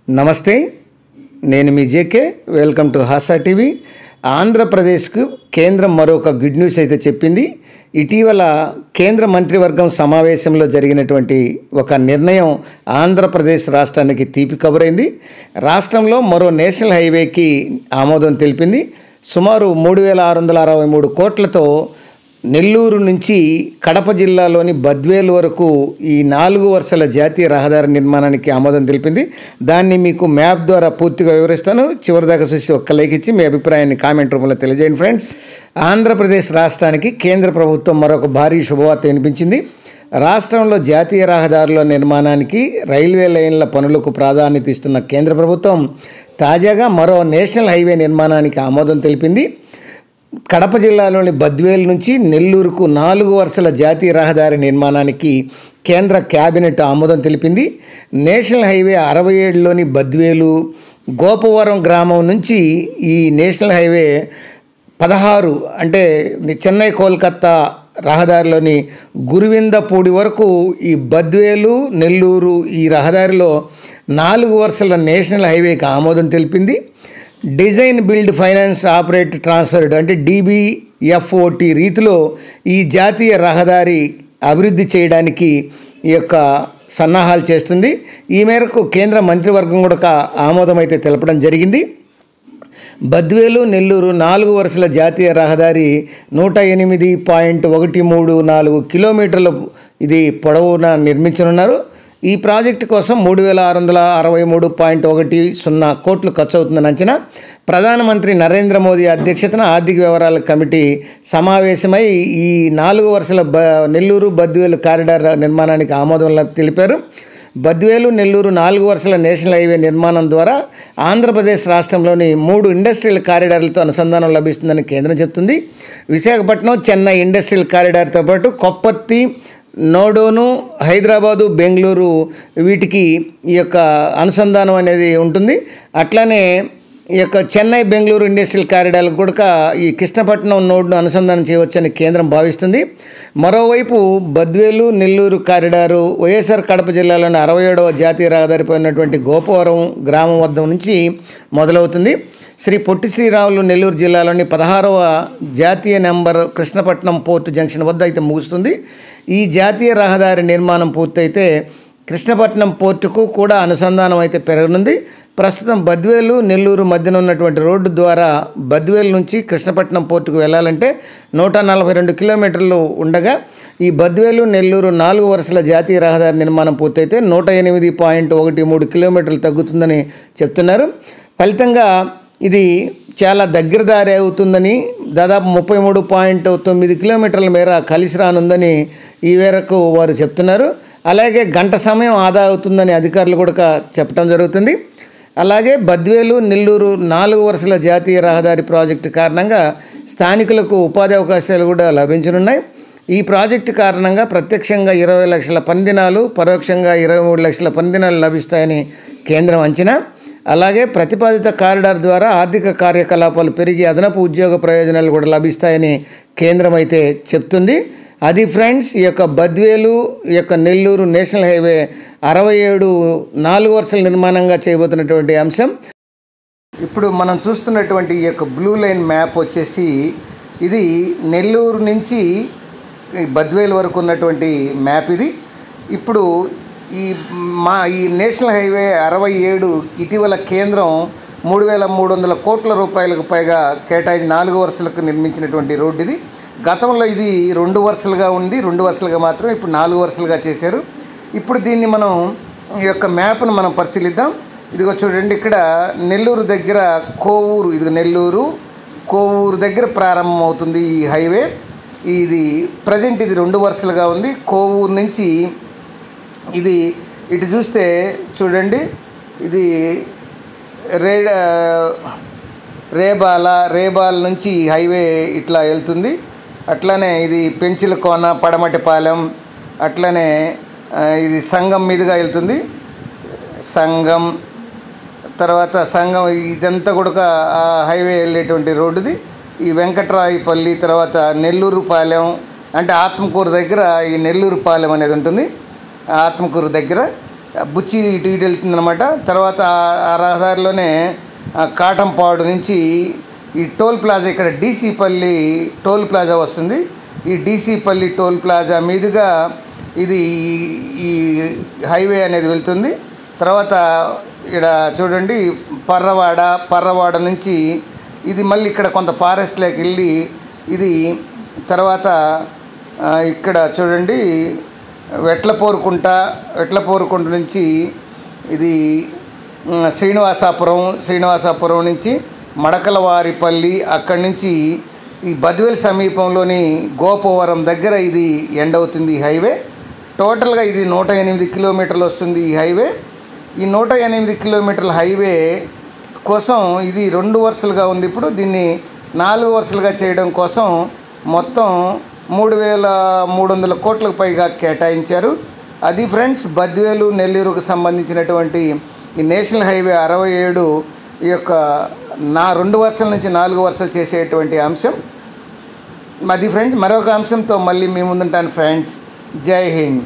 నమస్తే, నేను మీ J K. Welcome to Hasa TV. ఆంధ్రప్రదేశ్కు కేంద్రం మరొక గుడ్ న్యూస్ అయితే చెప్పింది. ఇటీవల కేంద్ర మంత్రివర్గం సమావేశంలో జరిగినటువంటి ఒక నిర్ణయం ఆంధ్రప్రదేశ్ రాష్ట్రానికి తీపి కబురైంది. రాష్ట్రంలో మరో నేషనల్ హైవేకి ఆమోదం తెలిపింది. సుమారు 3,663 కోట్లతో నెల్లూరు నుంచి కడప జిల్లాలోని బద్వేలు వరకు ఈ 4 వరుసల జాతీయ రహదారి నిర్మాణానికి ఆమోదం తెలిపింది. దాన్ని మీకు మ్యాప్ ద్వారా పూర్తిగా వివరిస్తాను. చివరిదాకా చూసి ఒక్క లైక్ ఇచ్చి మీ అభిప్రాయాన్ని కామెంట్ రూపంలో తెలియజేయండి ఫ్రెండ్స్. ఆంధ్రప్రదేశ్ రాష్ట్రానికి కేంద్ర ప్రభుత్వం మరొక భారీ శుభవార్త వినిపించింది. రాష్ట్రంలో జాతీయ రహదారుల నిర్మాణానికి, రైల్వే లైన్ల పనులకు ప్రాధాన్యత ఇస్తున్న కేంద్ర ప్రభుత్వం తాజాగా మరో నేషనల్ హైవే నిర్మాణానికి ఆమోదం తెలిపింది. కడప జిల్లాలోని బద్వేలు నుంచి నెల్లూరుకు 4 వరుసల జాతీయ రహదారి నిర్మాణానికి కేంద్ర క్యాబినెట్ ఆమోదం తెలిపింది. నేషనల్ హైవే 67లోని బద్వేలు గోపవరం గ్రామం నుంచి ఈ నేషనల్ హైవే 16 అంటే చెన్నై కోల్కతా రహదారిలోని గురువిందపూడి వరకు ఈ బద్వేలు నెల్లూరు ఈ రహదారిలో 4 వరుసల నేషనల్ హైవేకి ఆమోదం తెలిపింది. Design build finance operate transferred అంటే DBFOT రీతిలో ఈ జాతీయ రహదారి అభివృద్ధి చేయడానికి ఈ యొక్క సన్నాహాలు చేస్తుంది. ఈ మేరకు కేంద్ర మంత్రివర్గం కూడా ఆమోదం అయితే తెలపడం జరిగింది. బద్వేలు నెల్లూరు 4 వరుసల జాతీయ రహదారి 108.134 కిలోమీటర్ల ఇది పొడవున నిర్మించనున్నారు. ఈ ప్రాజెక్టు కోసం 3,663.10 కోట్లు ఖర్చు అవుతుందని అంచనా. ప్రధానమంత్రి నరేంద్ర మోదీ అధ్యక్షతన ఆర్థిక వ్యవహారాల కమిటీ సమావేశమై ఈ 4 వరుసల నెల్లూరు బద్వేలు కారిడార్ నిర్మాణానికి ఆమోదం తెలిపారు. బద్వేలు నెల్లూరు 4 వరుసల నేషనల్ హైవే నిర్మాణం ద్వారా ఆంధ్రప్రదేశ్ రాష్ట్రంలోని 3 ఇండస్ట్రియల్ కారిడార్లతో అనుసంధానం లభిస్తుందని కేంద్రం చెప్తుంది. విశాఖపట్నం చెన్నై ఇండస్ట్రియల్ కారిడార్తో పాటు కొప్పర్తి, నోడోను, హైదరాబాదు, బెంగళూరు వీటికి ఈ యొక్క అనుసంధానం అనేది ఉంటుంది. అట్లానే ఈ యొక్క చెన్నై బెంగళూరు ఇండస్ట్రియల్ కారిడార్లకు కూడా ఈ కృష్ణపట్నం నోడ్ను అనుసంధానం చేయవచ్చని కేంద్రం భావిస్తుంది. మరోవైపు బద్వేలు నెల్లూరు కారిడారు వైఎస్ఆర్ కడప జిల్లాలోని 67వ జాతీయ రహదారిపై ఉన్నటువంటి గోపవరం గ్రామం వద్ద నుంచి మొదలవుతుంది. శ్రీ పొట్టి శ్రీరాములు నెల్లూరు జిల్లాలోని 16వ జాతీయ నెంబర్ కృష్ణపట్నం పోర్టు జంక్షన్ వద్ద అయితే ముగుస్తుంది. ఈ జాతీయ రహదారి నిర్మాణం పూర్తయితే కృష్ణపట్నం పోర్టుకు కూడా అనుసంధానం అయితే పెరగనుంది. ప్రస్తుతం బద్వేలు నెల్లూరు మధ్యన ఉన్నటువంటి రోడ్డు ద్వారా బద్వేలు నుంచి కృష్ణపట్నం పోర్టుకు వెళ్ళాలంటే 142 కిలోమీటర్లు ఉండగా ఈ బద్వేలు నెల్లూరు 4 వరుసల జాతీయ రహదారి నిర్మాణం పూర్తయితే 108.13 కిలోమీటర్లు తగ్గుతుందని చెప్తున్నారు. ఫలితంగా ఇది చాలా దగ్గర దారి అవుతుందని, దాదాపు 33.9 కిలోమీటర్ల మేర కలిసి రానుందని ఈ మేరకు వారు చెప్తున్నారు. అలాగే గంట సమయం ఆదా అవుతుందని అధికారులు కూడా చెప్పడం జరుగుతుంది. అలాగే బద్వేలు నెల్లూరు 4 వరుసల జాతీయ రహదారి ప్రాజెక్టు కారణంగా స్థానికులకు ఉపాధి అవకాశాలు కూడా లభించనున్నాయి. ఈ ప్రాజెక్టు కారణంగా ప్రత్యక్షంగా 20 లక్షల పని దినాలు, పరోక్షంగా 23 లక్షల పని దినాలు లభిస్తాయని కేంద్రం అంచనా. అలాగే ప్రతిపాదిత కారిడార్ ద్వారా ఆర్థిక కార్యకలాపాలు పెరిగి అదనపు ఉద్యోగ ప్రయోజనాలు కూడా లభిస్తాయని కేంద్రం అయితే చెప్తుంది. అది ఫ్రెండ్స్, ఈ యొక్క బద్వేలు ఈ యొక్క నెల్లూరు నేషనల్ హైవే 67 4 వరుసల నిర్మాణంగా చేయబోతున్నటువంటి అంశం. ఇప్పుడు మనం చూస్తున్నటువంటి ఈ యొక్క బ్లూ లైన్ మ్యాప్ వచ్చేసి ఇది నెల్లూరు నుంచి బద్వేలు వరకు ఉన్నటువంటి మ్యాప్ ఇది. ఇప్పుడు ఈ నేషనల్ హైవే 67 ఇటీవల కేంద్రం 3,300 కోట్ల రూపాయలకు పైగా కేటాయించి 4 వరుసలకు నిర్మించినటువంటి రోడ్డు ఇది. గతంలో ఇది 2 వరుసలుగా ఉంది, 2 వరుసలుగా మాత్రం ఇప్పుడు 4 వరుసలుగా చేశారు. ఇప్పుడు దీన్ని మనం ఈ యొక్క మ్యాప్ను మనం పరిశీలిద్దాం. ఇదిగో చూడండి, ఇక్కడ నెల్లూరు దగ్గర కోవూరు, ఇది నెల్లూరు కోవూరు దగ్గర ప్రారంభం అవుతుంది ఈ హైవే. ఇది ప్రజెంట్ ఇది 2 వరుసలుగా ఉంది. కోవూరు నుంచి ఇది ఇటు చూస్తే చూడండి, ఇది రేబాల నుంచి హైవే ఇట్లా వెళ్తుంది. అట్లనే ఇది పెంచిలకోన, పడమటిపాలెం, అట్లనే ఇది సంగం మీదుగా వెళ్తుంది. సంగం తర్వాత సంగం ఇదంతా కూడా హైవే వెళ్ళేటువంటి రోడ్డుది. ఈ వెంకట్రాయపల్లి తర్వాత నెల్లూరు పాలెం అంటే ఆత్మకూరు దగ్గర ఈ నెల్లూరు పాలెం అనేది ఉంటుంది. ఆత్మకూరు దగ్గర బుచ్చి ఇటు ఇటు వెళ్తుందన్నమాట. తర్వాత ఆ రహదారిలోనే కాటంపాడు నుంచి ఈ టోల్ ప్లాజా, ఇక్కడ డీసీపల్లి టోల్ ప్లాజా వస్తుంది. ఈ డీసీపల్లి టోల్ ప్లాజా మీదుగా ఇది ఈ హైవే అనేది వెళ్తుంది. తర్వాత ఇక్కడ చూడండి పర్రవాడ నుంచి ఇది మళ్ళీ ఇక్కడ కొంత ఫారెస్ట్లోకి వెళ్ళి ఇది తర్వాత ఇక్కడ చూడండి వెట్లపోరుకుంట నుంచి ఇది శ్రీనివాసాపురం నుంచి మడకలవారిపల్లి, అక్కడి నుంచి ఈ బద్వేల్ సమీపంలోని గోపవరం దగ్గర ఇది ఎండ్ అవుతుంది ఈ హైవే. టోటల్గా ఇది 108 కిలోమీటర్లు వస్తుంది ఈ హైవే. ఈ 108 కిలోమీటర్ల హైవే కోసం ఇది 2 వరుసలుగా ఉంది. ఇప్పుడు దీన్ని 4 వరుసలుగా చేయడం కోసం మొత్తం 3,300 కోట్లకు పైగా కేటాయించారు. అది ఫ్రెండ్స్ బద్వేలు నెల్లూరుకు సంబంధించినటువంటి ఈ నేషనల్ హైవే 67 ఈ యొక్క 2 వరుసల నుంచి 4 వరుసలు చేసేటువంటి అంశం. అది ఫ్రెండ్స్, మరొక అంశంతో మళ్ళీ మీ ముందుంటాను ఫ్రెండ్స్. జై హింద్.